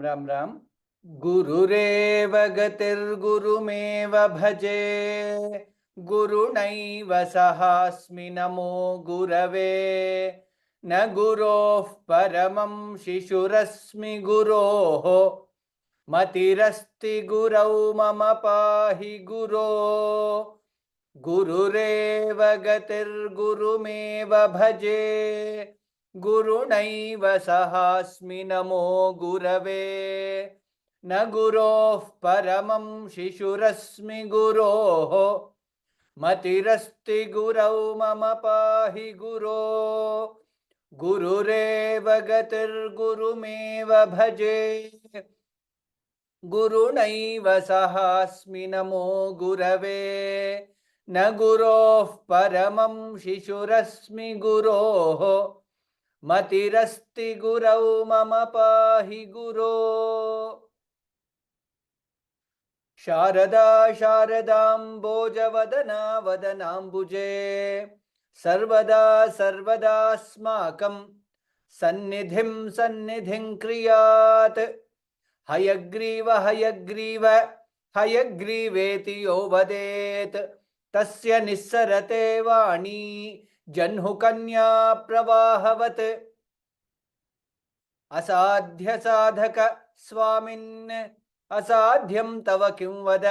राम राम। गुरुरेव गतिर्गुरुमेव भजे, गुरुणैव सहास्मि नमो गुरवे। न गुरोः परमं शिशुरस्मि गुरोः, मतिरस्ति गुरौ मम पाहि गुरो। गुरुरेव गतिर्गुरुमेव भजे, गुरुणैव सहास्मि नमो गुरवे। न गुरोः परमं शिशुरस्मि गुरोः, मतिरस्ति गुरौ मम पाहि गुरो। गुरुरेव गतिर्गुरुमेव भजे, गुरुणैव सहास्मि नमो गुरवे। न गुरोः परमं शिशुरस्मि गुरोः, मतिरस्ति गुरौ मम पाहि गुरो। शारदा शारदाम्बोजवदना वदनाम्बुजे, सर्वदा सर्वदास्माकं सन्निधिं सन्निधिं क्रियात्। हयग्रीव हयग्रीव हयग्रीवेति यो वदेत्, तस्य निस्सरते वाणी जह्नुकन्या प्रवाहवत्। असाध्य साधक स्वामिन् असाध्यं तव किं वद,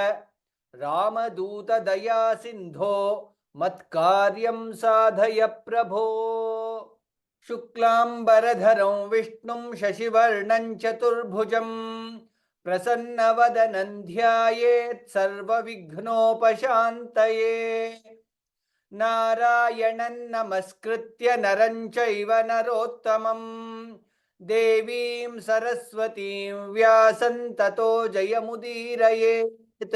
रामदूत दया सिन्धो मत्कार्यं साधय प्रभो। शुक्लांबरधरं विष्णुं शशिवर्णं चतुर्भुजं, प्रसन्नवदनं ध्यायेत् सर्वविघ्नोपशान्तये। नारायणं नमस्कृत्य नरं चैव नरोत्तमं, देवीं सरस्वतीं व्यासं ततो जयमुदीरयेत्।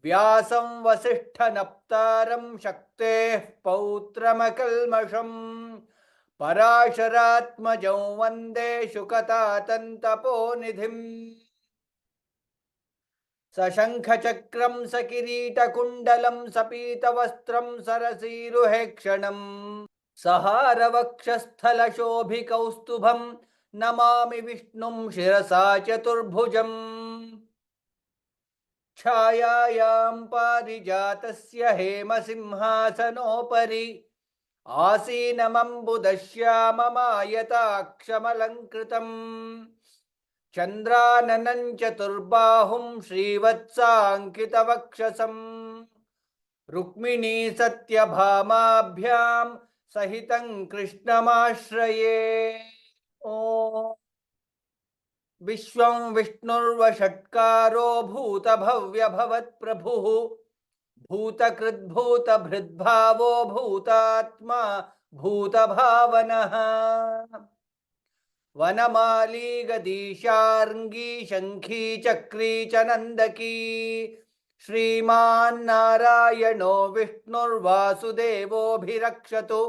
व्यासं वसिष्ठनप्तारं शक्तेः पौत्रमकल्मषम्, पराशरात्मजं वन्दे शुकतातन्तपोनिधिम्। सशङ्खचक्रं सकिरीटकुण्डलं सपीतवस्त्रं सरसीरुहेक्षणं, सहारवक्षस्थलशोभिकौस्तुभं नमामि विष्णुं शिरसा चतुर्भुजम्। छायायां पारिजातस्य हेमसिंहासनोपरि, आसीनमम्बुदश्याममायताक्षमलङ्कृतम्। चन्द्राननं चतुर्बाहुं श्रीवत्साङ्कितवक्षसं, रुक्मिणी सत्यभामाभ्यां सहितं कृष्णमाश्रये। ओ विश्वं विष्णुर्वषट्कारो भूतभव्यभवत्प्रभुः, भूतकृद्भूतभृद्भावो भूतात्मा भूतभावनः। वनमाली गदीशार्ङ्गी शङ्खी चक्री च नन्दकी, श्रीमान्नारायणो विष्णुर्वासुदेवोऽभिरक्षतु।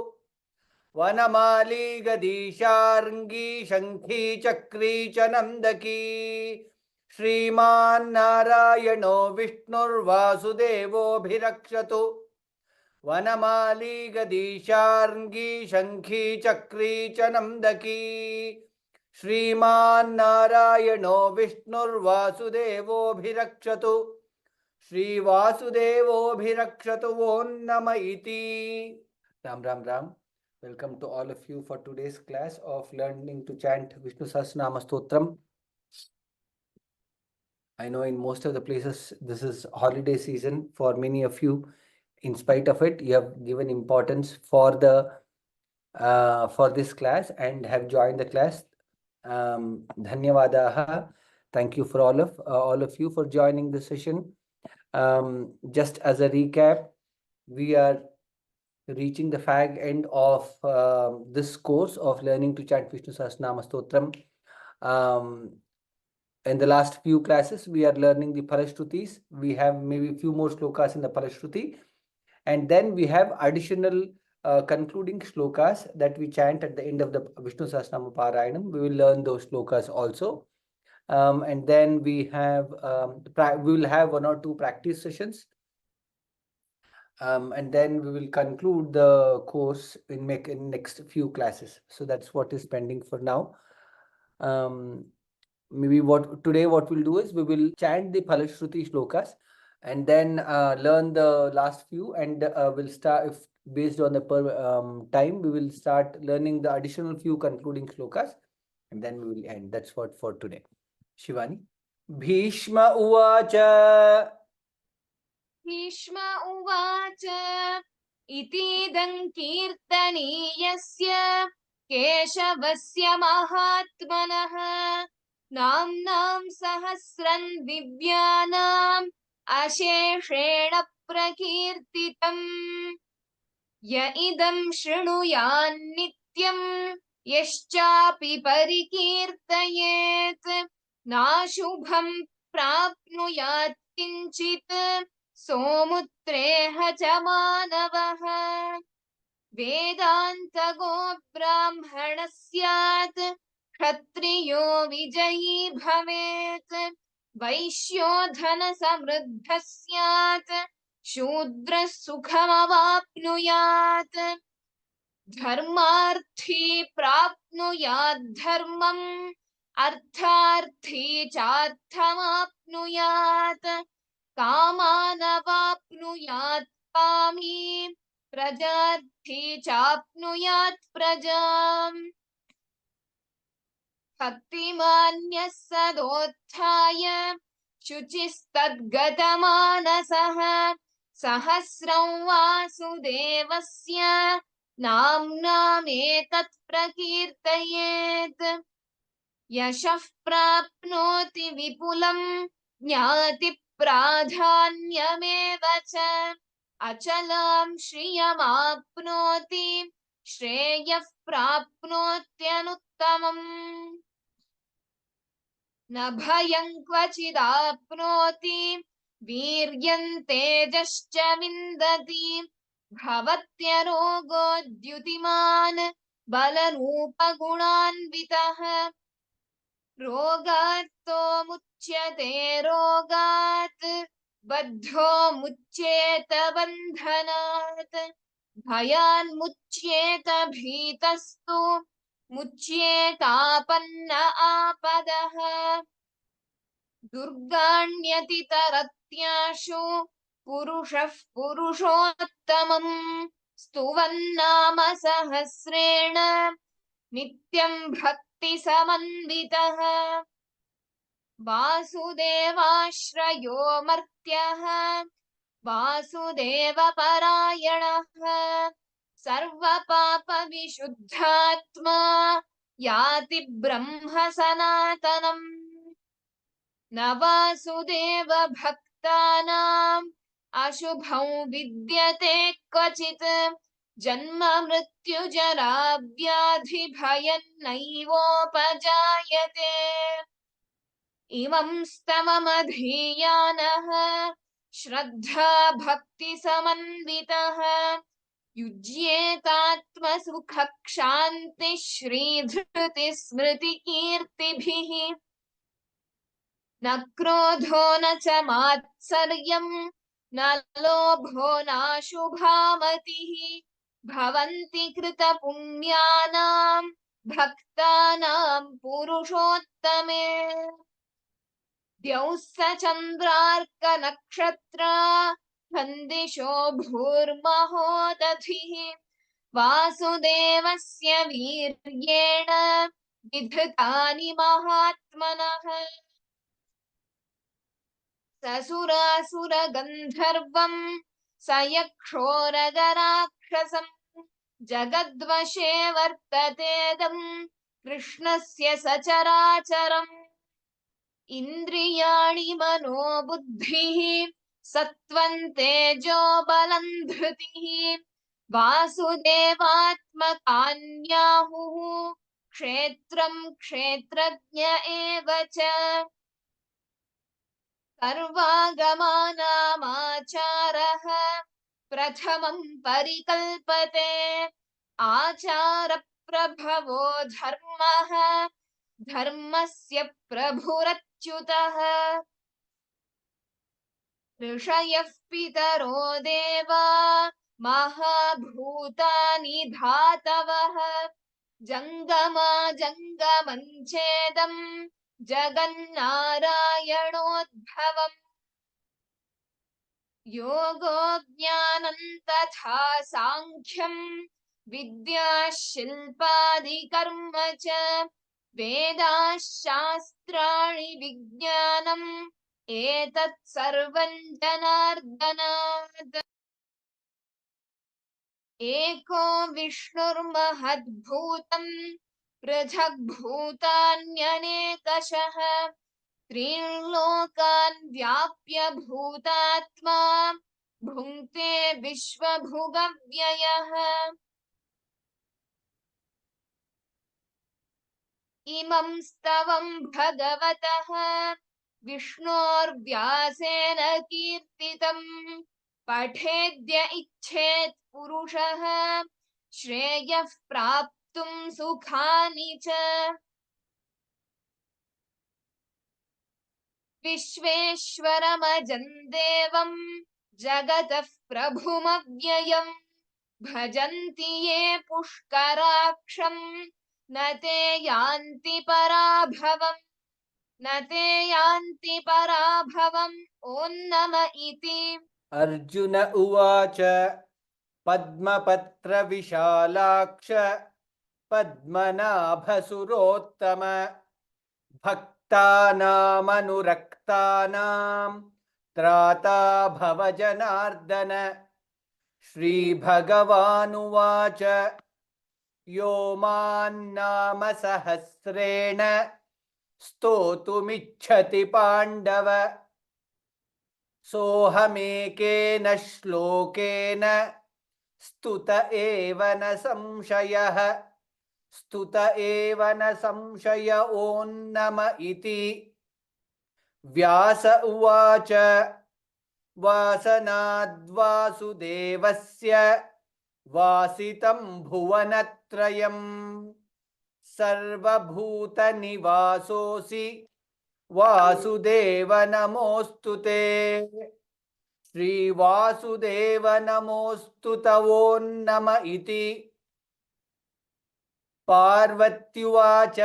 वनमाली गदीशार्ङ्गी शङ्खी चक्री च नन्दकी, श्रीमान्नारायणो विष्णुर्वासुदेवोऽभिरक्षतु। वनमाली गदीशार्ङ्गी शङ्खी चक्री च नन्दकी, श्रीमान्नारायणो विष्णुर्वासुदेवोऽभिरक्षतु। श्रीवासुदेवोऽभिरक्षतु वो नम इति। Ram Ram Ram. Welcome to all of you for today's class of learning to chant Vishnu Sahasranama Stotram. I know in most of the places this is holiday season for many of you. In spite of it, you have given importance for the for this class and have joined the class. Dhanyavadaha. Thank you for all of you for joining the session. Just as a recap, we are reaching the fag end of this course of learning to chant Vishnu Sahasranama Stotram. In the last few classes, we are learning the Parashrutis. We have maybe a few more shlokas in the Parashruti. And then we have additional concluding shlokas that we chant at the end of the Vishnu Sahasranama Parayanam. We will learn those shlokas also. And then we have we will have 1 or 2 practice sessions. And then we will conclude the course in next few classes. So that's what is pending for now. maybe what we'll do is we will chant the Phalashruti shlokas and then learn the last few, and we'll start, if based on the time, we will start learning the additional few concluding shlokas, and then we will end. That's what for today. Shivani. Bhishma Uvacha. Bhishma उवाच इतीदं कीर्तनीयस्य केशवस्य महात्मनः नाम्नां सहस्रं दिव्यानाम् अशेषेण प्रकीर्तितम् य इदं शृणुयान्नित्यं यश्चापि परिकीर्तयेत् नाशुभं प्राप्नुयात् किञ्चित् सोमुत्रेह च मानवः वेदान्तगो ब्राह्मणः स्यात् क्षत्रियो विजयी भवेत् वैश्यो धनसमृद्धः स्यात् शूद्रः सुखमवाप्नुयात् धर्मार्थी प्राप्नुयात् धर्मम् अर्थार्थी चार्थमाप्नुयात् कामानवाप्नुयात् कामी प्रजार्थी चाप्नुयात् प्रजाम् भक्तिमान्यः सदोत्थाय शुचिस्तद्गतमानसः सहस्रं वासुदेवस्य नाम्नामेतत् प्रकीर्तयेत् यशः प्राप्नोति विपुलं ज्ञातिप्राधान्यमेव च अचलां श्रियमाप्नोति श्रेयः प्राप्नोत्यनुत्तमम् न भयं क्वचिदाप्नोति वीर्यं तेजश्च विन्दति भवत्यरोगोद्युतिमान् बलरूपगुणान्वितः रोगार्तो मुच्यते रोगात् बद्धो मुच्येत बन्धनात् भयान्मुच्येत भीतस्तु मुच्येतापन्न आपदः दुर्गाण्यतितरत्याशु पुरुषः पुरुषोत्तमम् स्तुवन्नाम सहस्रेण नित्यं भक्तिसमन्वितः वासुदेवाश्रयो मर्त्यः वासुदेवपरायणः सर्वपापविशुद्धात्मा याति ब्रह्म सनातनम् न वासुदेव भक्तानाम् अशुभं विद्यते क्वचित् जन्म मृत्युजरा व्याधि भयं नैवोपजायते इमं स्तममधीयानः श्रद्धा भक्तिसमन्वितः युज्येतात्मसुखक्षान्तिः श्रीधृतिस्मृतिकीर्तिभिः न क्रोधो न च मात्सर्यं न लोभो नाशुभामतिः भवन्ति कृतपुण्यानां भक्तानां पुरुषोत्तमे द्यौः स चन्द्रार्कनक्षत्रा खन्दिशो भूर्महोदधिः वासुदेवस्य वीर्येण विधृतानि महात्मनः ससुरासुरगन्धर्वं स यक्षोरगराक्षसं जगद्वशे वर्ततेदं कृष्णस्य सचराचरम् इन्द्रियाणि मनोबुद्धिः सत्त्वं तेजो बलं धृतिः वासुदेवात्मकान्याहुः क्षेत्रं क्षेत्रज्ञ एव च सर्वागमानामाचारः प्रथमं परिकल्पते आचारप्रभवो धर्मः धर्मस्य प्रभुरच्युतः ऋषयः पितरो देवा महाभूतानि धातवः जङ्गमा जङ्गमं चेदं जगन्नारायणोद्भवम् योगो ज्ञानं तथा सांख्यं विद्या शिल्पादिकर्म च वेदाः शास्त्राणि विज्ञानम् एतत् सर्वं जनार्दनात् एको विष्णुर्महद्भूतं पृथग्भूतान्यनेकशः त्रीन् लोकान् व्याप्य भूतात्मा भुङ्क्ते विश्वभुगव्ययः इमं स्तवं भगवतः विष्णोर्व्यासेन कीर्तितं पठेद्य इच्छेत् पुरुषः श्रेयः प्राप्तुं सुखानि च विश्वेश्वरमजं देवं जगतः प्रभुमव्ययम् भजन्ति ये पुष्कराक्षं न ते यान्ति पराभवम् ॐ नम इति अर्जुन उवाच पद्मपत्रविशालाक्ष पद्मनाभसुरोत्तम भक्तानामनुरक्तानां त्राता भव जनार्दन श्रीभगवानुवाच यो मान्नाम सहस्रेण स्तोतुमिच्छति पाण्डव सोऽहमेकेन श्लोकेन स्तुत एव न संशयः स्तुत एव न संशय ॐ नम इति व्यास उवाच वासनाद्वासुदेवस्य वासितं भुवनत्रयं सर्वभूतनिवासोऽसि वासुदेव नमोऽस्तु ते श्रीवासुदेव नमोऽस्तु ॐ नम इति पार्वत्युवाच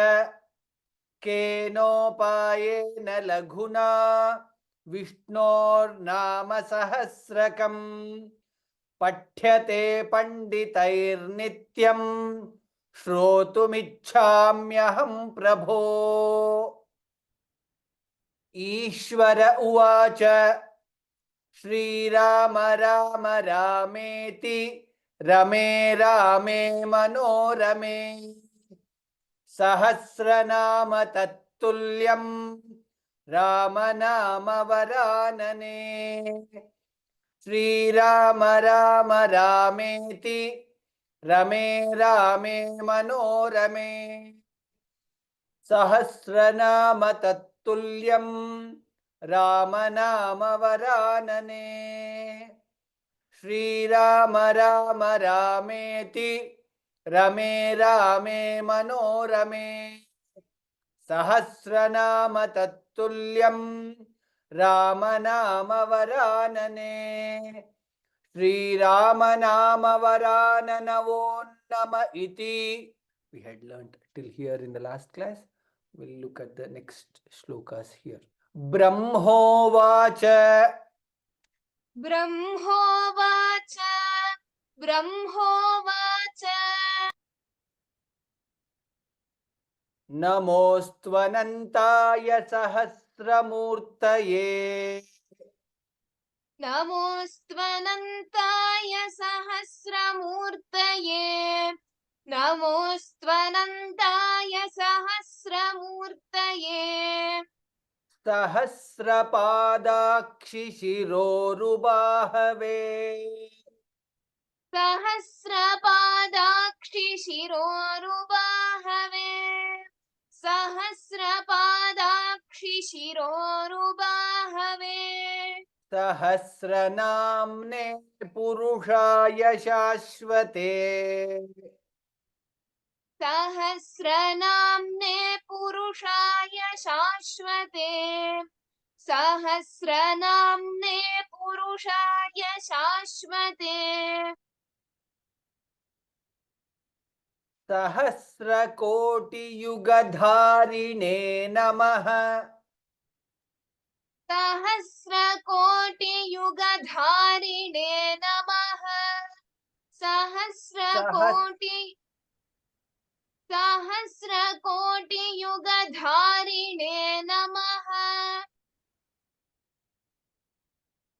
केनोपायेन लघुना विष्णोर्नाम सहस्रकम् पठ्यते पंडितैर्नित्यं श्रोतुमिच्छाम्यहं प्रभो। ईश्वर उवाच श्रीराम राम रामेति रमे रामे मनोरमे सहस्रनाम तत्तुल्यं राम नाम वरानने श्रीराम राम रामेति रमे रामे मनोरमे सहस्रनाम तत्तुल्यं राम नाम वरानने श्रीराम राम रामेति रमे रामे मनोरमे सहस्रनाम तत्तुल्यं राम नाम वरानने श्रीराम नाम वरानन ॐ नम इति. We had learnt till here in the last class. We'll look at the next shlokas here. Brahmovacha ब्रह्मोवाच नमोऽस्त्वनन्ताय सहस्रमूर्तये नमोऽस्त्वनन्ताय सहस्रमूर्तये सहस्रपादाक्षिशिरोरुबाहवे सहस्रनाम्ने पुरुषाय शाश्वते सहस्रनाम्ने पुरुषाय शाश्वते सहस्रकोटियुगधारिणे नमः सहस्रकोटियुगधारिणे नमः सहस्रकोटियुगधारिणे नमः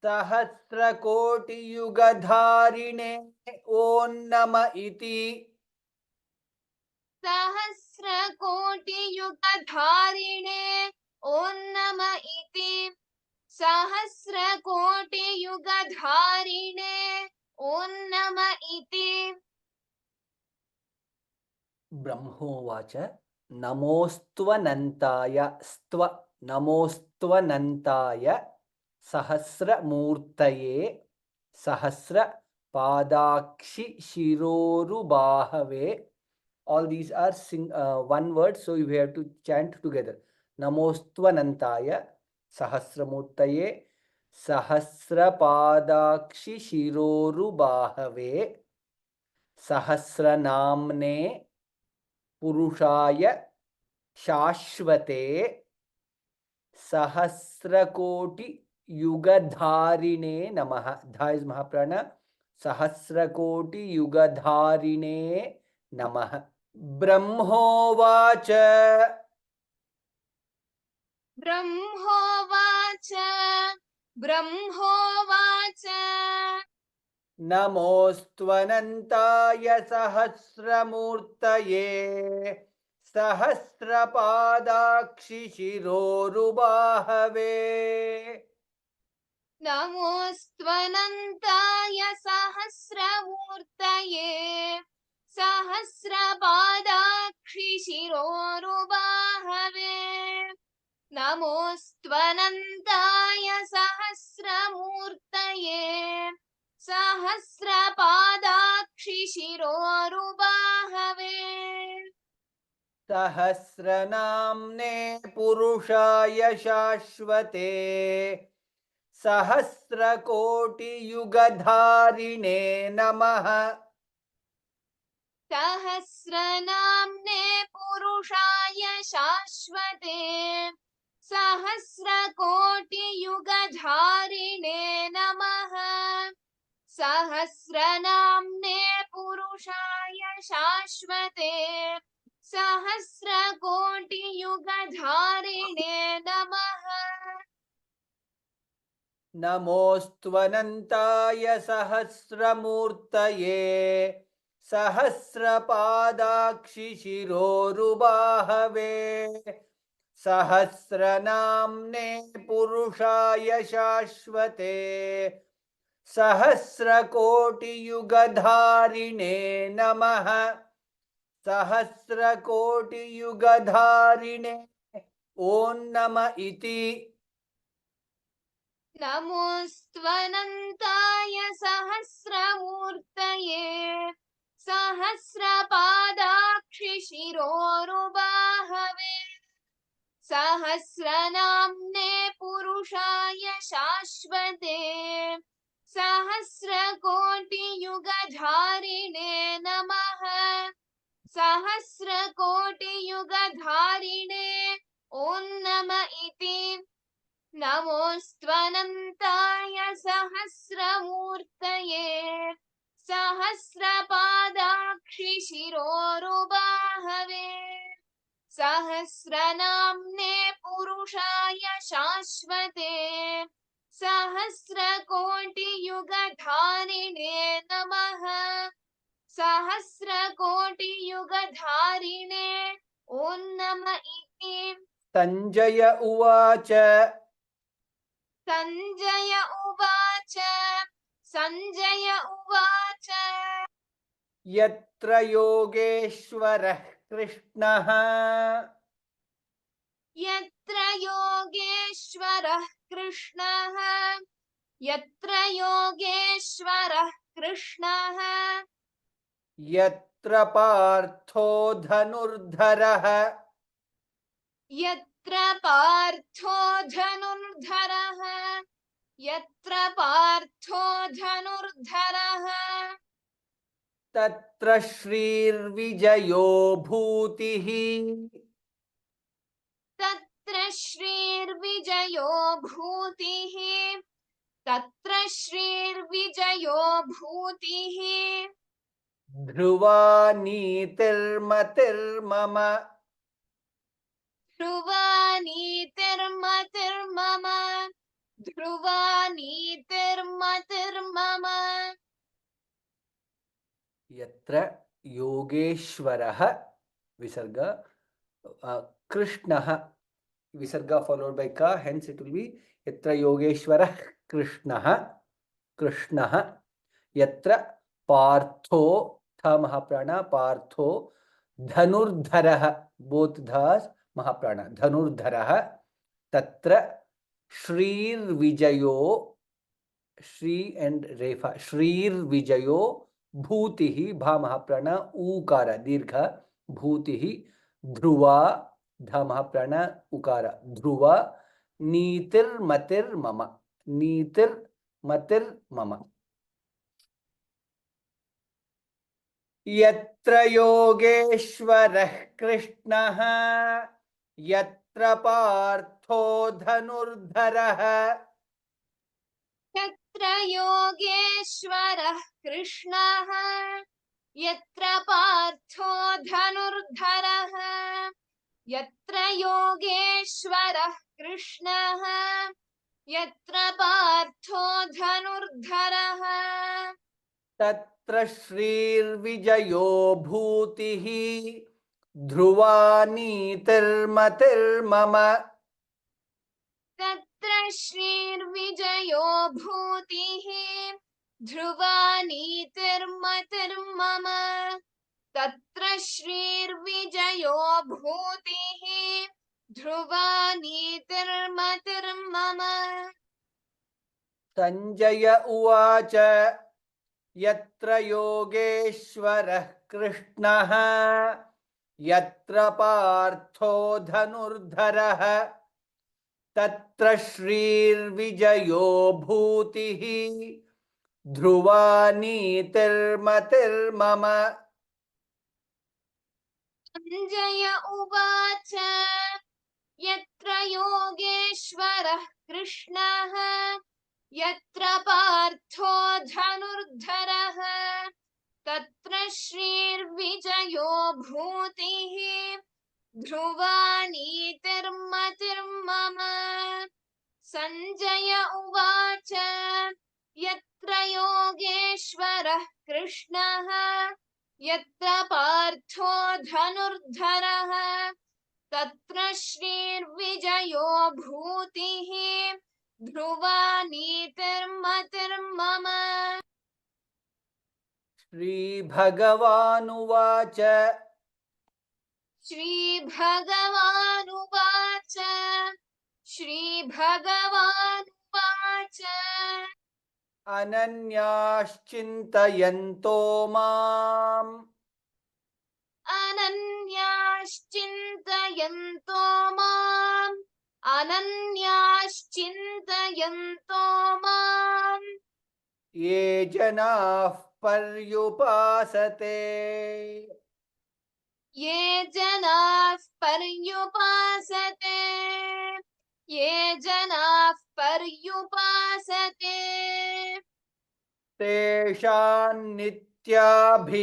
सहस्रकोटियुगधारिणे ॐ नम इति सहस्रकोटियुगधारिणे ॐ नम इति सहस्रकोटियुगधारिणे ॐ नम इति ब्रह्मोवाच नमोऽस्त्वनन्ताय नमोऽस्त्वनन्ताय सहस्रमूर्तये सहस्रपादाक्षि शिरोरुबाहवे. All these are one word, so you have to chant together. Namostvanantaya Sahasramurtaye Sahasrapadakshi Shirorubahave Sahasranamne Purushaya Shashvate Sahasrakoti Yugadharine Namaha. Dha is Mahaprana. Sahasrakoti Yugadharine Namaha. ब्रह्मोवाच ब्रह्मोवाच नमोऽस्त्वनन्ताय सहस्रमूर्तये सहस्रपादाक्षि शिरोरुबाहवे नमोऽस्त्वनन्ताय सहस्रमूर्तये सहस्रपादाक्षि शिरोरुबाहवे नमोऽस्त्वनन्ताय सहस्रमूर्तये सहस्रपादाक्षि शिरोरुबाहवे सहस्रनाम्ने पुरुषाय शाश्वते सहस्रकोटियुगधारिणे नमः सहस्रनाम्ने पुरुषाय शाश्वते सहस्रकोटियुगधारिणे नमः सहस्रनाम्ने पुरुषाय शाश्वते सहस्रकोटियुगधारिणे नमः नमोऽस्त्वनन्ताय सहस्रमूर्तये सहस्रपादाक्षि शिरोरुबाहवे सहस्रनाम्ने पुरुषाय शाश्वते सहस्रकोटियुगधारिणे नमः सहस्रकोटियुगधारिणे ॐ नम इति नमोऽस्त्वनन्ताय सहस्रमूर्तये सहस्रपादाक्षि शिरोरुबाहवे सहस्रनाम्ने पुरुषाय शाश्वते सहस्रकोटियुगधारिणे नमः सहस्रकोटियुगधारिणे ॐ नम इति नमोऽस्त्वनन्ताय सहस्रमूर्तये सहस्रपादाक्षि शिरोरुबाहवे सहस्रनाम्ने पुरुषाय शाश्वते सहस्रकोटियुगधारिणे नमः सहस्रकोटियुगधारिणे ॐ नम इति संजय उवाच संजय उवाच यत्र योगेश्वरः कृष्णः यत्र योगेश्वरः कृष्णः यत्र योगेश्वरः कृष्णः यत्र पार्थो धनुर्धरः यत्र पार्थो धनुर्धरः यत्र पार्थो धनुर्धरः तत्र श्रीर्विजयो भूतिः तत्र श्रीर्विजयो भूतिः तत्र श्रीर्विजयो भूतिः ध्रुवा नीतिर्मतिर्मम ध्रुवा नीतिर्मतिर्मम ध्रुवा नीतिर्मतिर्मम यत्र योगेश्वरः विसर्ग कृष्णः विसर्ग followed by ka, hence it will be yatra yogeshwarah krishnah कृष्णः यत्र पार्थो थ महाप्राण पार्थो धनुर्धरः बोथ धास महाप्राण धनुर्धरः तत्र श्रीर्विजयो श्री एंड रेफा श्रीर्विजयो भूतिः भा महाप्राण ऊकार दीर्घ भूतिः ध्रुवा ध महाप्राण उकार ध्रुवा नीतिर्मतिर्मम नीतिर्मतिर्मम यत्र योगेश्वरः कृष्णः यत्र पार्थो धनुर्धरः यत्र योगेश्वरः कृष्णः यत्र पार्थो धनुर्धरः यत्र योगेश्वरः कृष्णः यत्र पार्थो धनुर्धरः तत्र श्रीर्विजयो भूतिः ध्रुवा नीतिर्मतिर्मम तत्र श्रीर्विजयो भूतिः ध्रुवा नीतिर्मतिर्मम तत्र श्रीर्विजयो भूतिः ध्रुवा नीतिर्मतिर्मम संजय उवाच यत्र योगेश्वरः कृष्णः यत्र पार्थो धनुर्धरः तत्र श्रीर्विजयो भूतिः ध्रुवा नीतिर्मतिर्मम संजय उवाच यत्र योगेश्वरः कृष्णः यत्र पार्थो धनुर्धरः तत्र श्रीर्विजयो भूतिः ध्रुवा नीतिर्मतिर्मम संजय उवाच यत्र योगेश्वरः कृष्णः यत्र पार्थो धनुर्धरः तत्र श्रीर्विजयो भूतिः ध्रुवा नीतिर्मतिर्मम श्रीभगवानुवाच श्रीभगवानुवाच श्रीभगवानुवाच अनन्याश्चिन्तयन्तो माम् अनन्याश्चिन्तयन्तो माम् अनन्याश्चिन्तयन्तो माम् ये जनाः पर्युपासते ये जनाः पर्युपासते ये जनाः पर्युपासते तेषां नित्याभियुक्तानां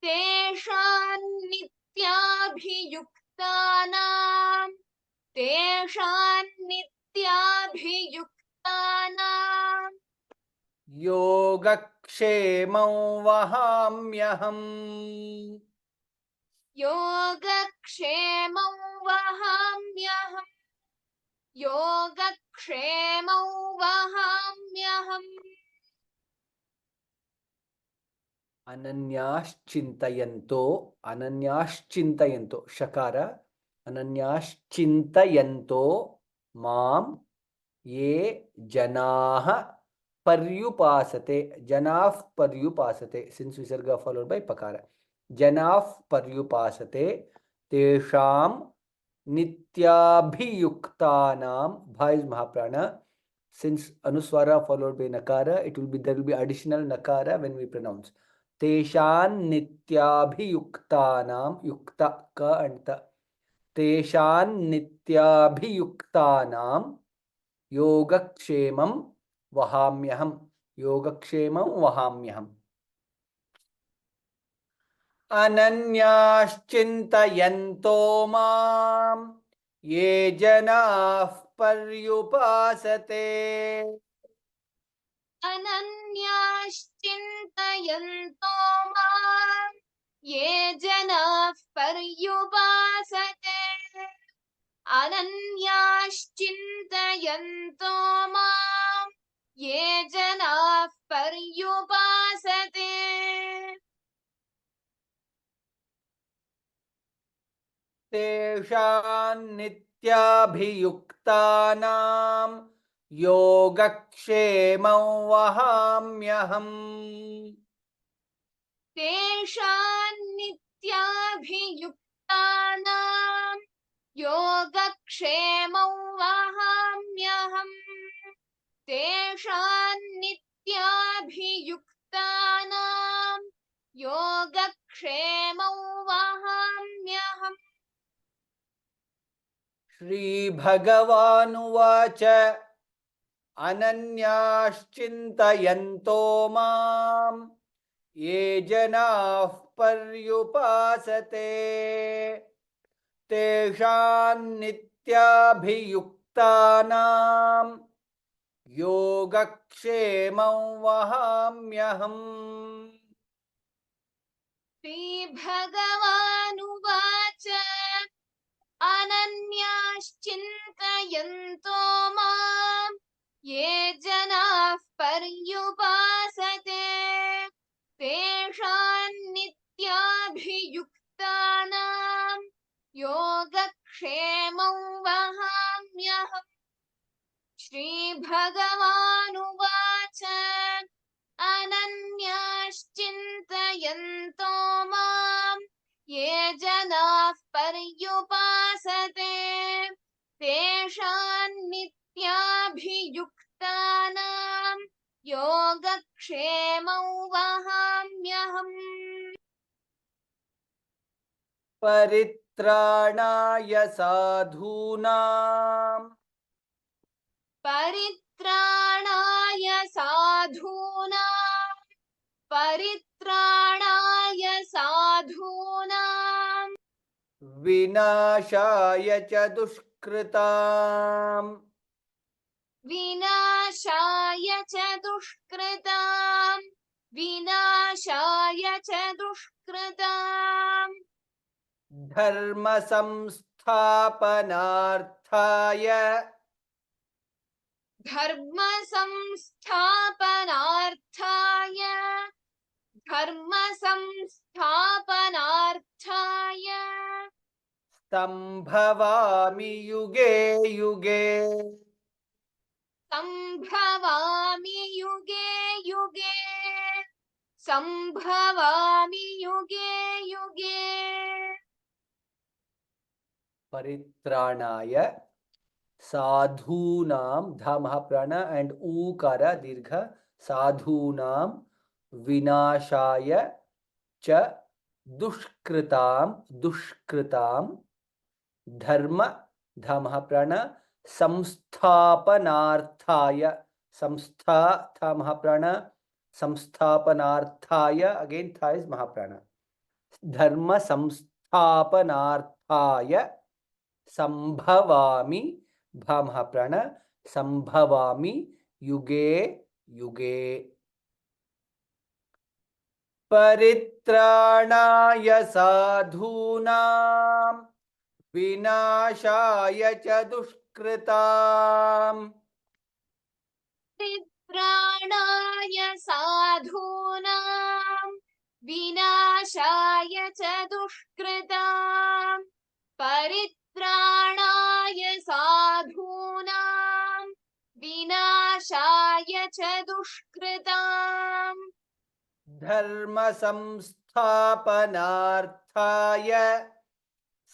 तेषां नित्याभियुक्तानां तेषां नित्याभियुक्तानां योगक्षेमं वहाम्यहम् योगक्षेमं वहाम्यहम् योगक्षेमं वहाम्यहम् अनन्याश्चिन्तयन्तो शकार अनन्याश्चिन्तयन्तो मां ये जनाः पर्युपासते जनाः पर्युपासते सिंस विसर्ग फॉलोड बाय पकार जनाः पर्युपासते तेषां नित्याभियुक्तानां भा is महाप्राण Since Anuswara followed by Nakara, there will be additional Nakara when we pronounce. Teshan nityabhiyuktanam, yukta ka and ta. Teshan nityabhiyuktanam yogakshemam vahamyaham. Yogakshemam vahamyaham. Ananyashchintayanto mam ye janah paryupasate. अनन्याश्चिन्तयन्तो माम् ये जनाः पर्युपासते अनन्याश्चिन्तयन्तो माम् ये जनाः पर्युपासते तेषां नित्याभियुक्तानां योगक्षेमं वहाम्यहम्. तेषाम् नित्याभियुक्तानां योगक्षेमं वहाम्यहम् तेषाम् नित्याभियुक्तानां योगक्षेमं वहाम्यहम् श्रीभगवानुवाच अनन्याश्चिन्तयन्तो मां ये जनाः पर्युपासते तेषां नित्याभियुक्तानां योगक्षेमं वहाम्यहम्. श्रीभगवानुवाच अनन्याश्चिन्तयन्तो माम् ये जनाः पर्युपासते तेषाम् नित्याभियुक्तानां योगक्षेमं वहाम्यहम् श्रीभगवानुवाच अनन्याश्चिन्तयन्तो माम् ये जनाः पर्युपासते तेषाम् नित्याभियुक्तानां योगक्षेमं वहाम्यहम् परित्राणाय साधूनां परित्राणाय साधूनां परित्राणाय साधूनां विनाशाय च दुष्कृताम् विनाशाय च दुष्कृतां विनाशाय च दुष्कृतां धर्म संस्थापनार्थाय धर्म संस्थापनार्थाय धर्म संस्थापनार्थाय संभवामि युगे युगे संभवामि युगे युगे संभवामि युगे युगे परित्राणाय साधूनां धामः प्राण and ऊकार दीर्घ साधूनां विनाशाय च दुष्कृतां धर्म धामः प्राण संस्थापनार्थाय संस्था धामः प्राण संस्थापनार्थाय again tha is महाप्राण धर्म संस्थापनार्थाय संभवामि भामः प्राण संभवामि युगे युगे परित्राणाय साधूनां विनाशाय च दुष्कृताम् परित्राणाय साधूनां विनाशाय च दुष्कृतां परित्राणाय साधूनां विनाशाय च दुष्कृताम् धर्म संस्थापनार्थाय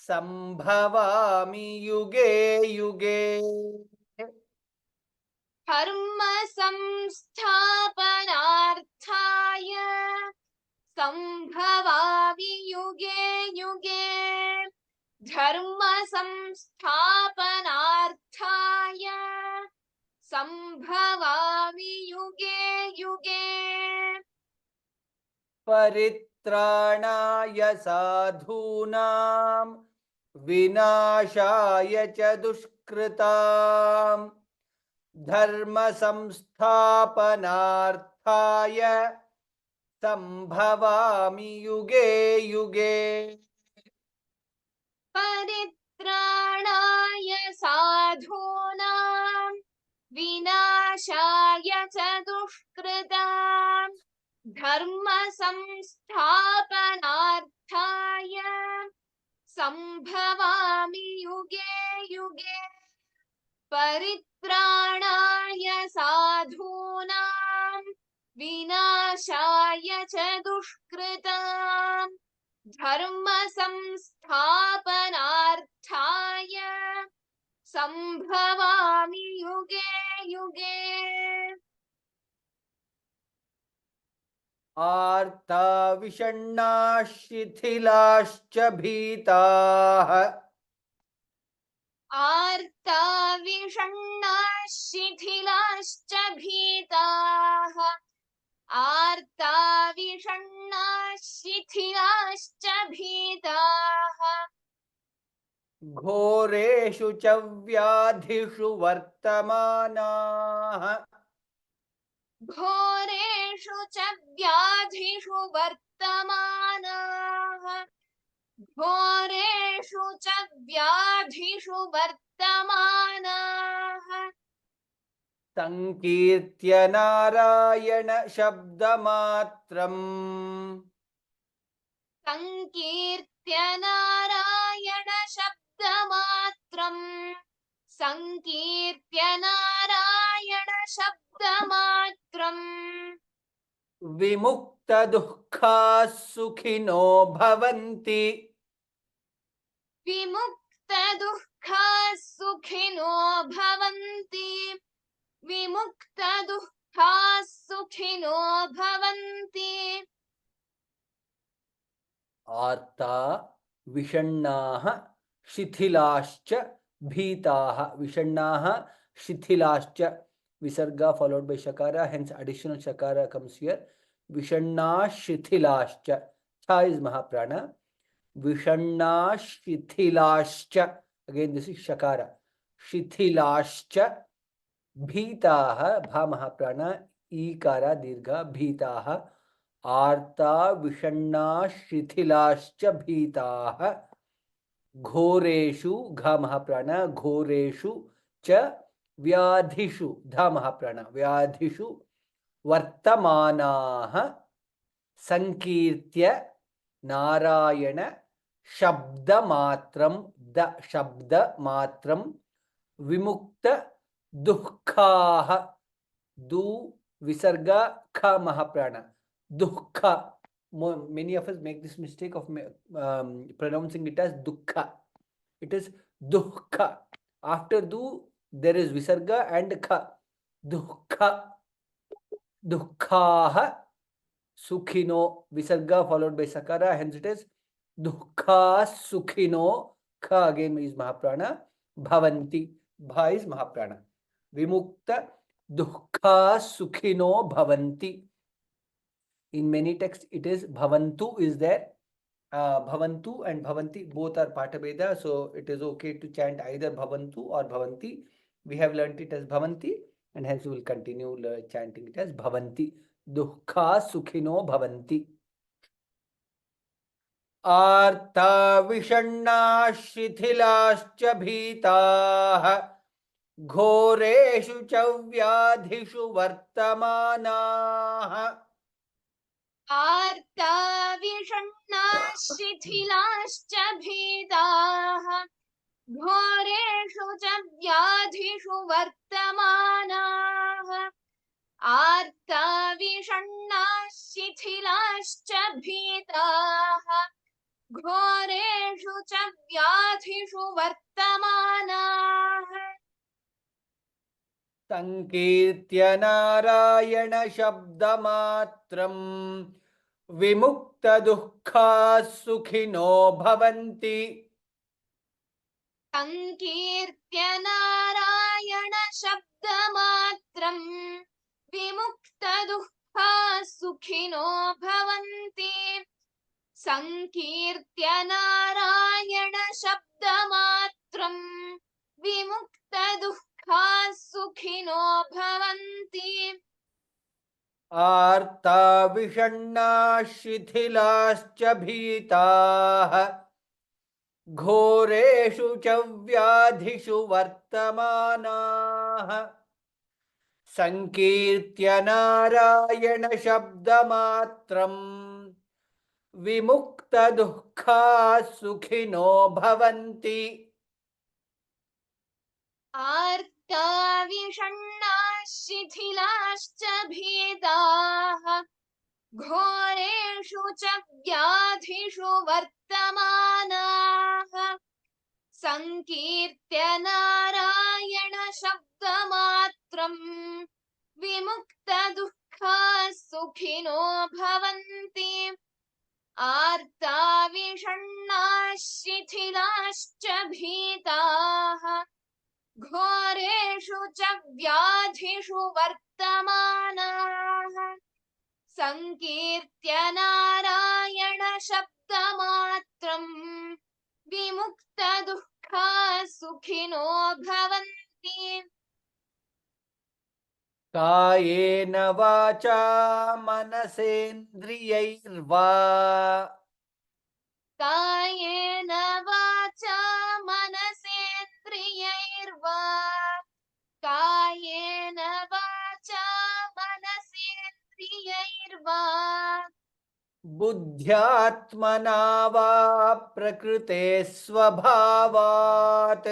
संभवामि युगे युगे धर्म संस्थापनार्थाय संभवामि युगे युगे धर्म संस्थापनार्थाय संभवामि युगे युगे परित्राणाय साधूनां विनाशाय च दुष्कृताम् धर्म संस्थापनार्थाय संभवामि युगे युगे परित्राणाय साधूनां विनाशाय च दुष्कृतां धर्म संस्थापनार्थाय संभवामि युगे युगे परित्राणाय साधूनां विनाशाय च दुष्कृतां धर्म संस्थापनार्थाय संभवामि युगे युगे आर्ता विषण्णाः शिथिलाश्च भीताः आर्ता विषण्णाः शिथिलाश्च भीताः आर्ता विषण्णाः शिथिलाश्च भीताः घोरेषु च व्याधिषु वर्तमानाः घोरेषु च व्याधिषु वर्तमानाः घोरेषु च व्याधिषु वर्तमानाः संकीर्त्य नारायण शब्दमात्रम् संकीर्त्य नारायण शब्दमात्रम् संकीर्त्य नारायण शब्दमात्रम् विमुक्त दुःखाः सुखिनो भवन्ति विमुक्त दुःखाः सुखिनो भवन्ति विमुक्त दुःखाः सुखिनो भवन्ति आर्ता विषण्णाः शिथिलाश्च भीताः विषण्णाः शिथिलाश्च visarga followed by shakara, hence additional shakara comes here. Vishanna shithilascha. Cha is Mahaprana. Vishanna shithilascha. Again, this is shakara. Shithilascha. Bhitaha. Bha Mahaprana. Ikara dirgha. Bhitaha. Arta Vishanna shithilascha bhitaha. Ghoreshu. Gha Mahaprana. Ghoreshu. Cha. व्याधिषु धा महाप्राण व्याधिषु वर्तमानाः संकीर्त्य नारायण शब्दमात्रं the शब्दमात्रं विमुक्त दुःखाः दु विसर्ग ख महाप्राण दुःख many of us make this mistake of pronouncing it as dukkha. It is dukkha. After du there is visarga and kha. Dukkha. Dukkhaha. Sukhino. Visarga followed by sakara. Hence it is dukkha sukhino. Kha again is Mahaprana. Bhavanti. Bha is Mahaprana. Vimukta dukkha sukhino bhavanti. In many texts it is bhavantu is there. Bhavantu and bhavanti both are patabeda. So it is okay to chant either bhavantu or bhavanti. We have learnt it as bhavanti and hence we will continue chanting it as bhavanti. Dukkha sukhino bhavanti. Artha vishanna shithilascha bhitaah ghoreshu cha vyadhishu vartamanaah. आर्ता विषण्णाः शिथिलाश्च भीताः घोरेषु च व्याधिषु वर्तमानाः आर्ता विषण्णाः शिथिलाश्च भीताः घोरेषु च व्याधिषु वर्तमानाः संकीर्त्य नारायण शब्दमात्रं विमुक्तदुःखाः सुखिनो भवन्ति। संकीर्त्य नारायण शब्दमात्रं विमुक्तदुःखाः सुखिनो भवन्ति। संकीर्त्य नारायण शब्दमात्रं विमुक्तदुःखाः सुखिनो भवन्ति। आर्ता विषण्णाः शिथिलाश्च भीताः घोरेषु च व्याधिषु वर्तमानाः संकीर्त्य नारायण शब्दमात्रं विमुक्तदुःखाः सुखिनो भवन्ति। आर्ता विषण्णाः शिथिलाश्च भीताः घोरेषु च व्याधिषु वर्तमानाः संकीर्त्य नारायण शब्दमात्रं विमुक्तदुःखाः सुखिनो भवन्ति। आर्ता विषण्णाः शिथिलाश्च भीताः घोरेषु च व्याधिषु वर्तमानाः संकीर्त्य नारायण शब्दमात्रं विमुक्तदुःखाः सुखिनो भवन्ति। कायेन वाचा मनसेन्द्रियैर्वा कायेन वाचा मनसेन्द्रियैर्वा कायेन वाचा मनसेन्द्रियैर्वा बुद्ध्यात्मना वा प्रकृते स्वभावात्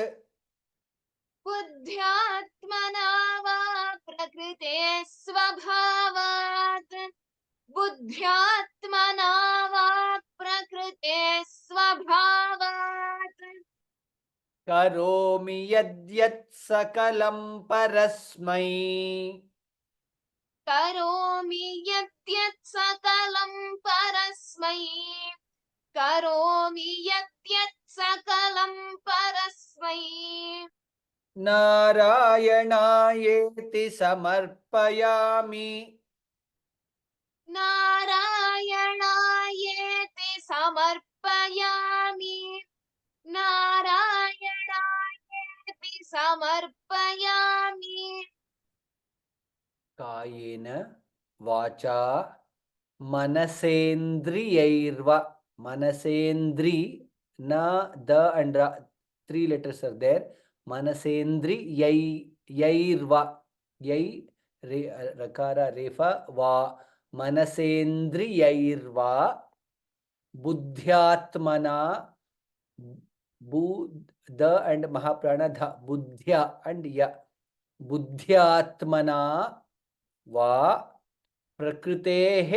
बुद्ध्यात्मना वा प्रकृते स्वभावात् बुद्ध्यात्मना वा प्रकृते स्वभावात् करोमि यद्यत् सकलं परस्मै करोमि यद्यत् सकलं परस्मै करोमि यद्यत् सकलं परस्मै नारायणायेति समर्पयामि नारायणायेति समर्पयामि नारायणायेति समर्पयामि कायेन वाचा मनसेन्द्रियैर्वा मनसेन्द्रि na the and ra, 3 letters are there मनसेन्द्रियैर्वा यै रे रकार रेफा वा मनसेन्द्रियैर्वा बुद्ध्यात्मना the and महाप्राण ध बुद्ध्या and ya बुद्ध्यात्मना वा प्रकृतेः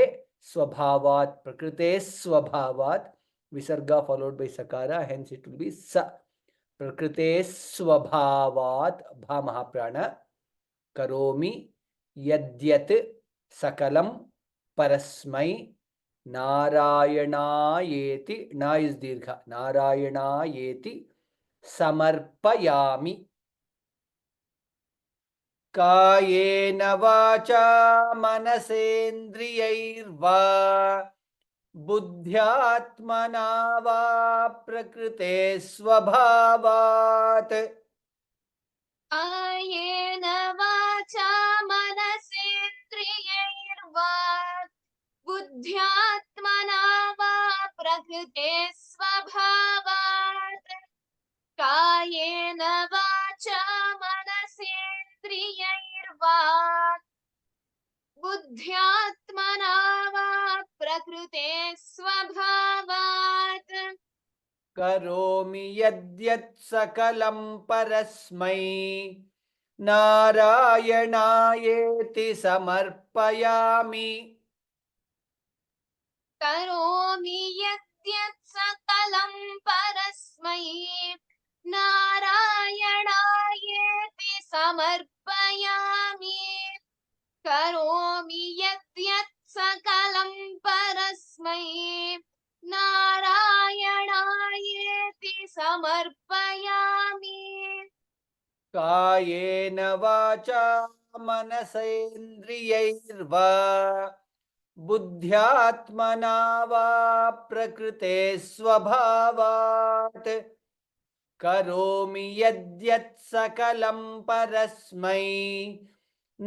स्वभावात् प्रकृतेः स्वभावात् विसर्गा followed by sakara hence it will be sa प्रकृतेः स्वभावात् भा महाप्राण करोमि यद्यत् सकलं परस्मै नारायणायेति ना इज दीर्घ नारायणायेति समर्पयामि कायेन वाचा मनसेन्द्रियैर्वा बुद्ध्यात्मना वा प्रकृते स्वभावात् कायेन वाचा मनसेन्द्रियैर्वा बुद्ध्यात्मना वा प्रकृते स्वभावात् कायेन वाचा मनसेन्द्रियैर्वा बुद्ध्यात्मना वा प्रकृते स्वभावात् करोमि यद्यत् सकलं परस्मै नारायणायेति समर्पयामि करोमि यद्यत् सकलं परस्मै नारायणायेति समर्पयामि करोमि यद्यत् सकलं परस्मै नारायणायेति समर्पयामि कायेन वाचा मनसेन्द्रियैर्वा बुद्ध्यात्मना वा प्रकृते स्वभावात् करोमि यद्यत् सकलं परस्मै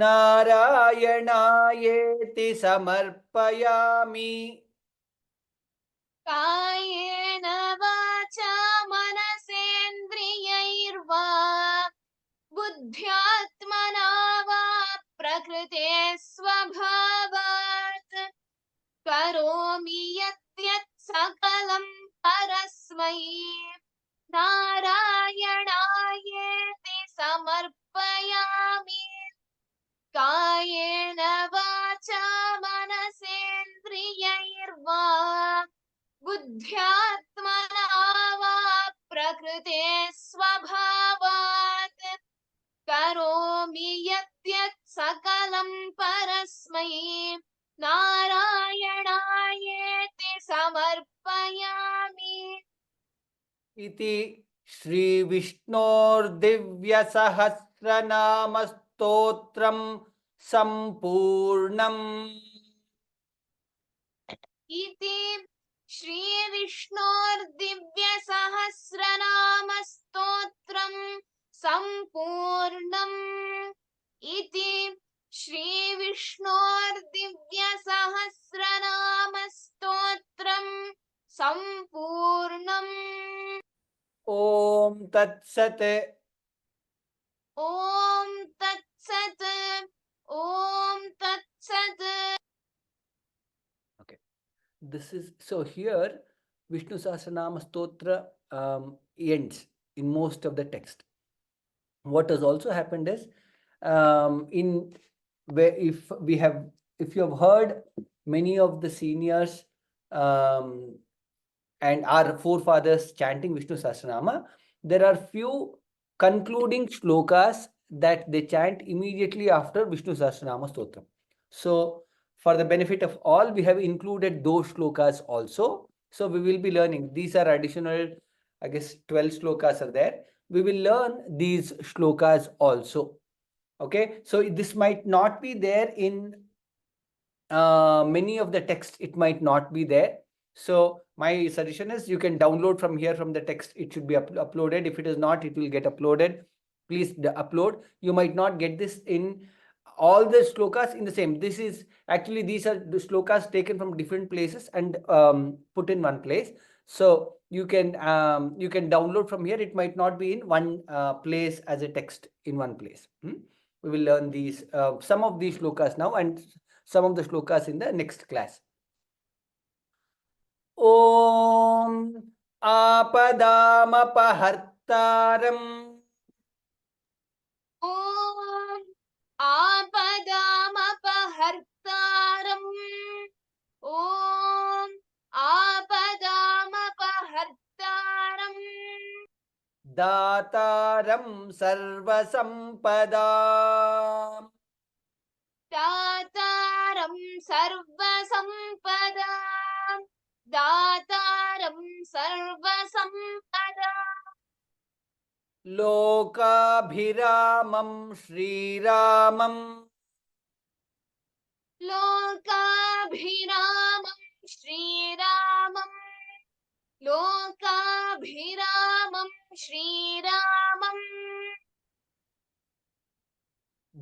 नारायणायेति समर्पयामि कायेन वाचा मनसेन्द्रियैर्वा बुद्ध्यात्मना वा प्रकृते स्वभावात् करोमि यद्यत् सकलं परस्मै नारायणायेति समर्पयामि कायेन वाचा मनसेन्द्रियैर्वा बुद्ध्यात्मना वा प्रकृते स्वभावात् करोमि यद्यत् सकलं परस्मै नारायणायेति समर्पयामि इति श्रीविष्णोर्दिव्यसहस्रनामस्तोत्रं सम्पूर्णम् इति श्रीविष्णोर्दिव्यसहस्रनामस्तोत्रं सम्पूर्णम् इति श्रीविष्णोर्दिव्यसहस्रनामस्तोत्रं सम्पूर्णम् ॐ तत्सत् ॐ तत्सत् ॐ तत्सत् This is so here Vishnu Sahasranama Stotra ends in most of the text. What has also happened is in where if you have heard many of the seniors and our forefathers chanting Vishnu Sahasranama, there are few concluding shlokas that they chant immediately after Vishnu Sahasranama Stotram. So for the benefit of all, we have included those shlokas also. So we will be learning. These are additional, I guess 12 shlokas are there. We will learn these shlokas also. Okay. So this might not be there in many of the text. It might not be there. So my suggestion is you can download from here from the text. It should be uploaded. If it is not, it will get uploaded. Please upload. You might not get this in all the shlokas in the same. This is actually, these are the shlokas taken from different places and put in one place. So you can download from here. It might not be in one place as a text in one place. We will learn these some of these shlokas now and some of the shlokas in the next class. Om Apadamapahartaram ॐ आपदामपहर्तारम् ॐ आपदामपहर्तारम् दातारं सर्वसम्पदाम् दातारं सर्वसम्पदाम् दातारं सर्वसम्पदाम् लोकाभिरामं श्रीरामं लोकाभिरामं श्रीरामं लोकाभिरामं श्रीरामम्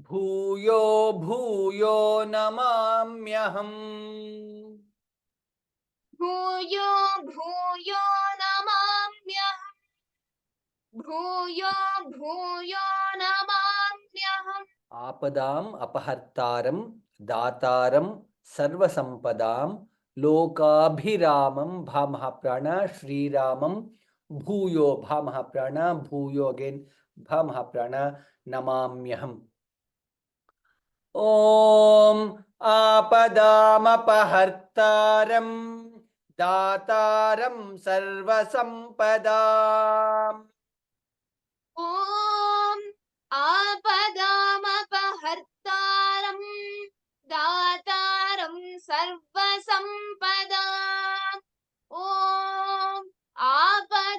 भूयो भूयो नमाम्यहम् भूयो भूयो नमाम्यहम् भूयो भूयो नमाम्यहम् आपदाम अपहर्तारम दातारम सर्वसंपदाम लोकाभिरामम भा महाप्राण श्रीरामम भूयो भा महाप्राण भूयो अगेन भा महाप्राण नमाम्यहम्. ओम आपदामपहर्तारम दातारम सर्वसंपदाम ॐ आपदामपहर्तारम् हर्तारं दातारं सर्वसम्पदाम् ॐ आपदामपहर्तारं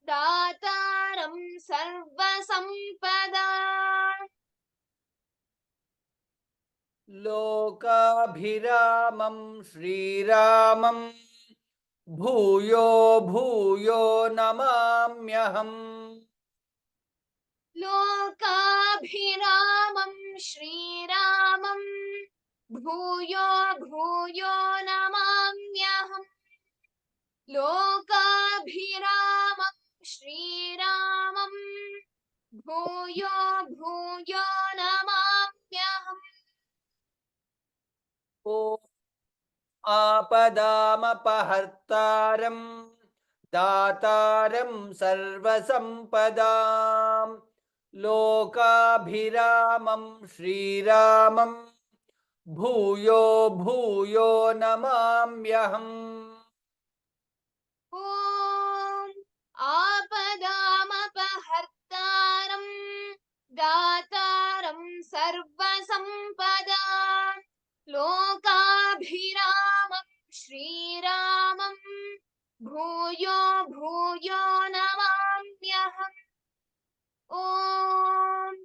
दातारं सर्वसम्पदाम् लोकाभिरामं श्रीरामं भूयो भूयो नमाम्यहम् लोकाभिरामं श्रीरामं भूयो भूयो नमाम्यहम् लोकाभिरामं श्रीरामं भूयो भूयो नमाम्यहम् ॐ आपदामपहर्तारं दातारं सर्वसम्पदां लोकाभिरामं श्रीरामं भूयो भूयो नमाम्यहम् ॐ आपदामपहर्तारं दातारं सर्वसम्पदाम् लोकाभिरामं श्रीरामं भूयो भूयो नमाम्यहम् ॐ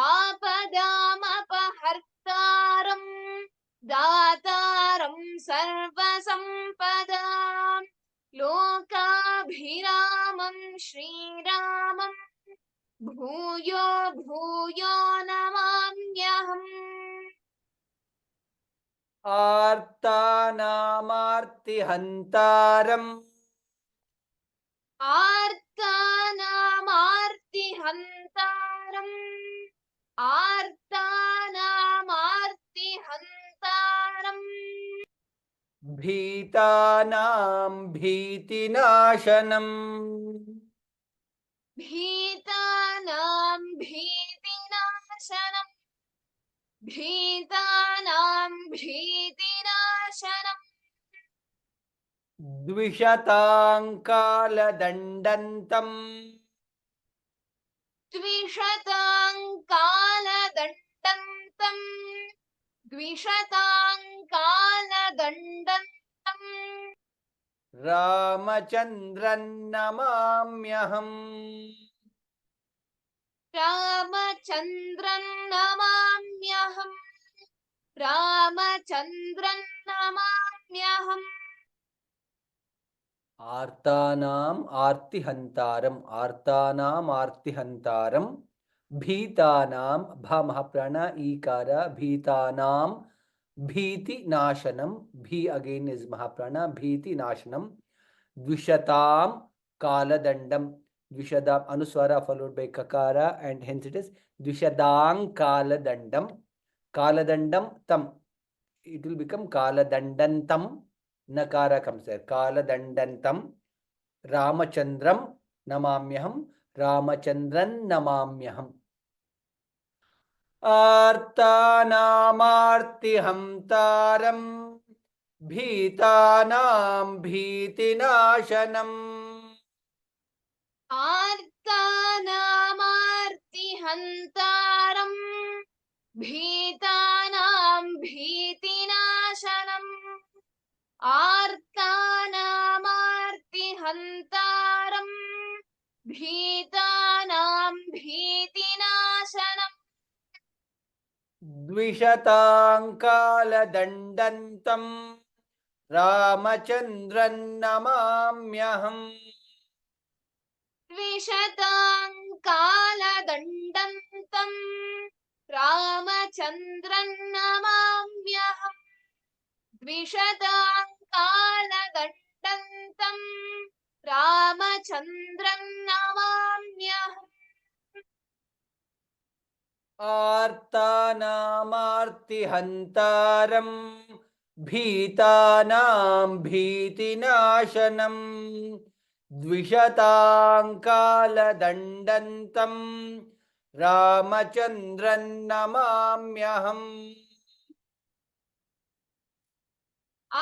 आपदामपहर्तारं दातारं सर्वसम्पदाम् लोकाभिरामं श्रीरामं भूयो भूयो नमाम्यहम् आर्तानामार्तिहन्तारम् आर्तानामार्तिहन्तारम् आर्तानामार्तिहन्तारम् भीतानां भीतिनाशनम् भीतानां भीतिनाशनम् भीतानां भीतिनाशनम् द्विशताङ्कालदण्डन्तम् द्विशताङ्कालदण्डन्तम् द्विशताङ्कालदण्डन्तम् रामचन्द्रन् नमाम्यहम् रामचन्द्रं नमाम्यहम् रामचन्द्रं नमाम्यहम् आर्तानाम् आर्तिहन्तारम् आर्तानाम् आर्तिहन्तारम् भीतानां भमः ईकार भीतानां भीतिनाशनम् भी again is महाप्राण भीतिनाशनम् द्विशतां कालदण्डं द्विशदां अनुस्wara followed by kakara and hence it is द्विशदां कालदण्डं कालदण्डं tam it will become कालदण्डन्तं nakara comes there कालदण्डन्तं रामचन्द्रं नमाम्यहं Ramachandran नमाम्यहम् आर्तानामार्तिहन्तारं भीतानां भीतिनाशनम् आर्तानामार्तिहन्तारम् भीतानां भीतिनाशनम् आर्तानामार्तिहन्तारम् भीतानां भीतिनाशनम् द्विशताङ्कालदण्डन्तं रामचन्द्रन् नमाम्यहम् द्विशताङ्कालदण्डन्तं रामचन्द्रं नमाम्यहम् द्विशताङ्कालदण्डन्तं रामचन्द्रं नमाम्यहम् आर्तानामार्तिहन्तारं भीतानां भीतिनाशनम् द्विशताङ्कालदण्डन्तं रामचन्द्रन् नमाम्यहम्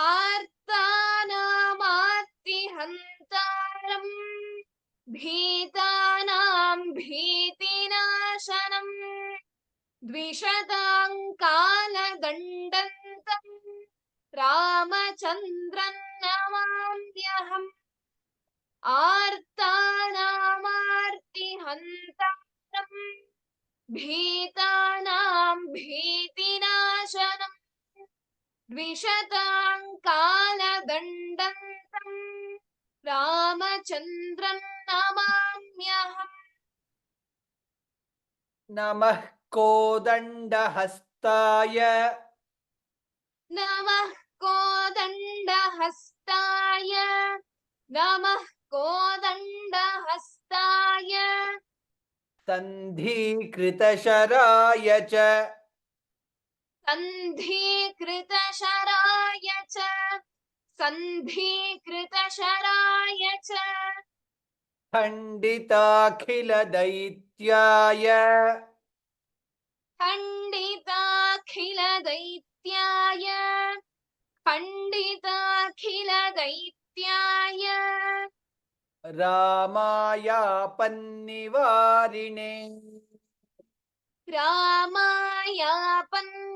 आर्तानामार्तिहन्तारम् भीतानां भीतिनाशनम् भीतिनाशनम् द्विशताङ्कालदण्डन्तम् रामचन्द्रं नमाम्यहम् आर्तानामार्तिहन्तारम् भीतानां भीतिनाशनम् द्विशताङ्कालदण्डन्तम् रामचन्द्रं नमाम्यहम् नमः कोदण्डहस्ताय नमः कोदण्डहस्ताय नमः कोदण्डहस्ताय सन्धीकृतशराय च सन्धीकृतशराय च सन्धीकृतशराय च खण्डिताखिलदैत्याय खण्डिताखिलदैत्याय खण्डिताखिलदैत्याय रामायापन्निवारिणे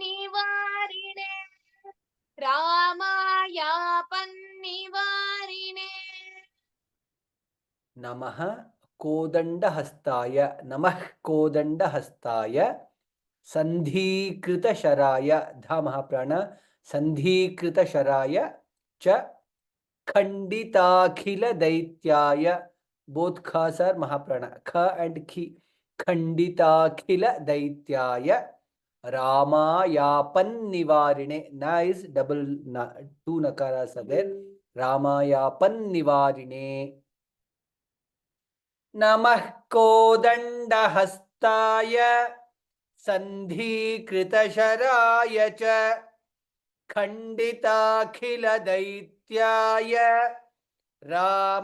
रामायापन्निवारिणे रामायापन्निवारिणे नमः कोदण्डहस्ताय नमः कोदण्डहस्ताय सन्धीकृतशराय धामः प्राण सन्धीकृतशराय च खण्डिताखिलदैत्याय बोथ khas are महाप्राण ख and khi खण्डिताखिलदैत्याय रामायापन्निवारिणे na is double na, two nakaras are there रामायापन्निवारिणे नमः कोदण्डहस्ताय सन्धीकृतशराय च खण्डिताखिलदैत्याय रामायापन्निवारिणे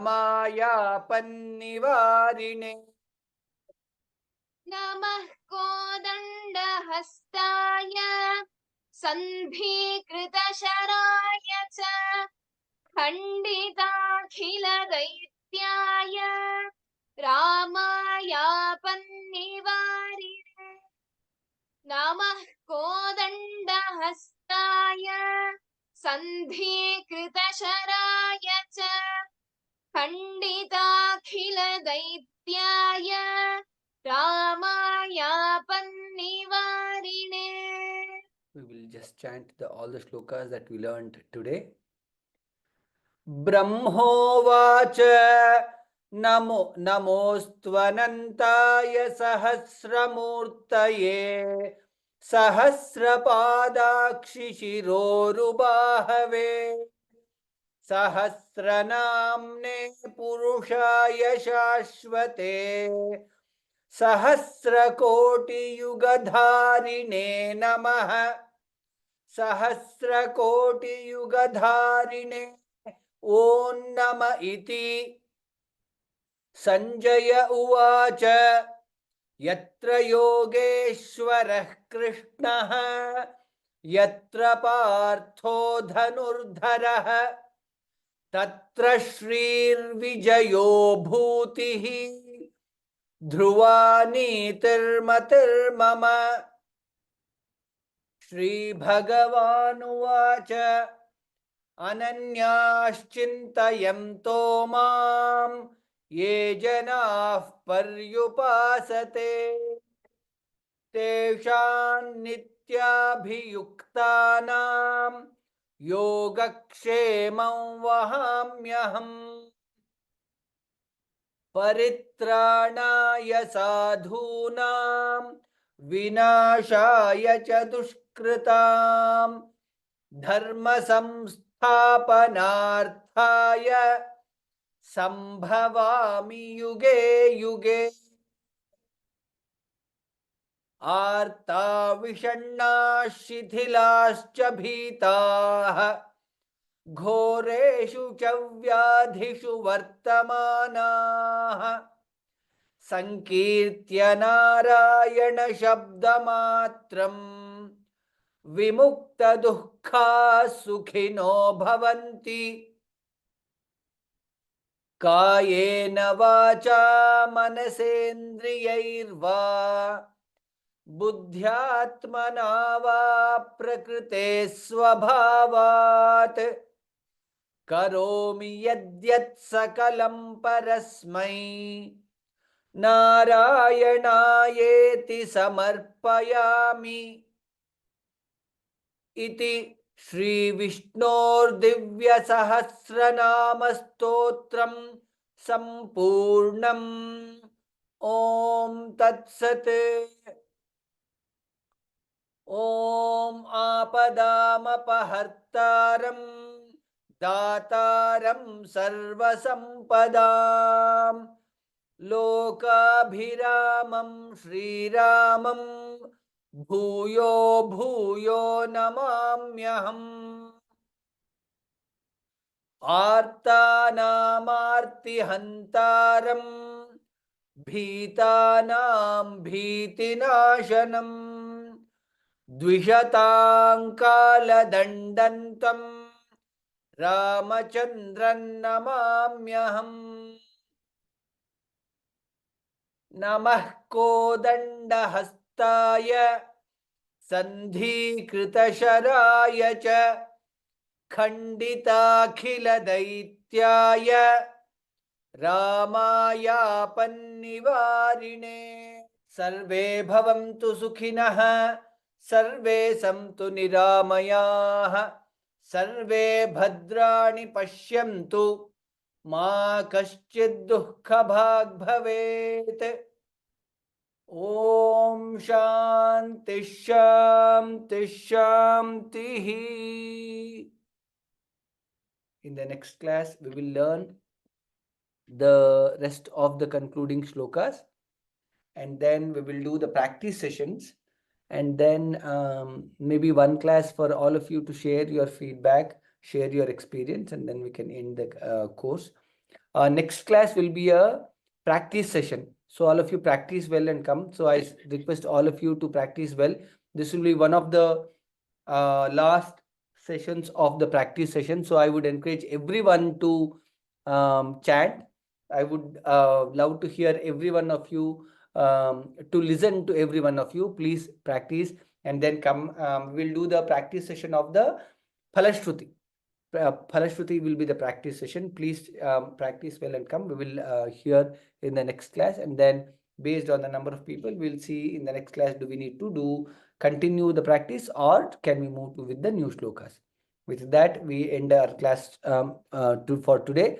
नमः कोदण्डहस्ताय सन्धीकृतशराय च खण्डिताखिलदैत्याय रामायापन्निवारिणे नमः कोदण्डहस्ताय सन्धीकृतशराय च खण्डिताखिलदैत्याय रामायापन्निवारिणे. We will just chant all the shlokas that we learned today. ब्रह्मोवाच नमोऽस्त्वनन्ताय सहस्रमूर्तये सहस्रपादाक्षिशिरोरुबाहवे सहस्रनाम्ने पुरुषाय शाश्वते सहस्रकोटियुगधारिणे नमः सहस्रकोटियुगधारिणे ॐ नम इति संजय उवाच यत्र योगेश्वरः कृष्णः यत्र पार्थो धनुर्धरः तत्र श्रीर्विजयो भूतिः ध्रुवा नीतिर्मतिर्मम श्रीभगवानुवाच अनन्याश्चिन्तयन्तो मां ये जनाः पर्युपासते तेषां नित्याभियुक्तानां योगक्षेमं वहाम्यहम् परित्राणाय साधूनां विनाशाय च दुष्कृतां धर्म संस्थापनार्थाय संभवामि युगे युगे आर्ता विषण्णाः शिथिलाश्च भीताः घोरेषु च व्याधिषु वर्तमानाः संकीर्त्य नारायण शब्दमात्रम् विमुक्तदुःखाः सुखिनो भवन्ति कायेन वाचा मनसेन्द्रियैर्वा बुद्ध्यात्मना वा प्रकृते स्वभावात् करोमि यद्यत् सकलं परस्मै नारायणायेति समर्पयामि इति श्रीविष्णोर्दिव्यसहस्रनामस्तोत्रं सम्पूर्णम्। ॐ तत्सत्। ॐ आपदामपहर्तारं दातारं सर्वसम्पदां लोकाभिरामं श्रीरामं भूयो भूयो नमाम्यहम्। आर्तानामार्तिहन्तारं भीतानां भीतिनाशनम् द्विषताङ्कालदण्डन्तं रामचन्द्रं नमाम्यहम्। नमः कोदण्डहस्ताय सन्धिकृतशराय च खण्डिताखिलदैत्याय रामायापन्निवारिणे। सर्वे भवन्तु सुखिनः सर्वे सन्तु निरामयाः सर्वे भद्राणि पश्यन्तु मा कश्चित् दुःखभाग् भवेत्। ॐ शान्ति शान्ति शान्तिः। In the next class, we will learn the rest of the concluding shlokas, and then we will do the practice sessions, and then maybe one class for all of you to share your feedback, share your experience, and then we can end the course. Next class will be a practice session. So all of you practice well and come. So I request all of you to practice well. This will be one of the last sessions of the practice session. So I would encourage everyone to chant. I would love to hear every one of you, to listen to every one of you. Please practice and then come. We'll do the practice session of the Phalashruti. Phalashruti will be the practice session. Please practice well and come. We will hear in the next class, and then based on the number of people, we'll see in the next class, do we need to continue the practice or can we move with the new shlokas. With that, we end our class for today.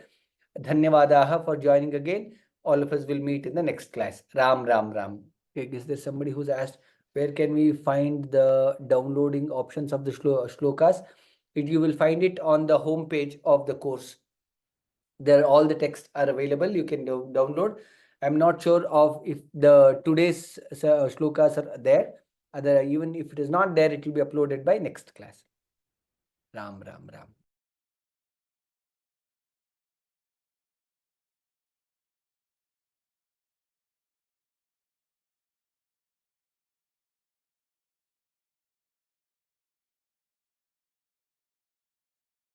Dhanyavadaha for joining again. All of us will meet in the next class. Ram, Ram, Ram. Okay, is there somebody who's asked, where can we find the downloading options of the shlokas? You will find it on the home page of the course. There all the texts are available. You can download. I'm not sure of if the today's shlokas are there. Even if it is not there, it will be uploaded by next class. Ram, Ram, Ram.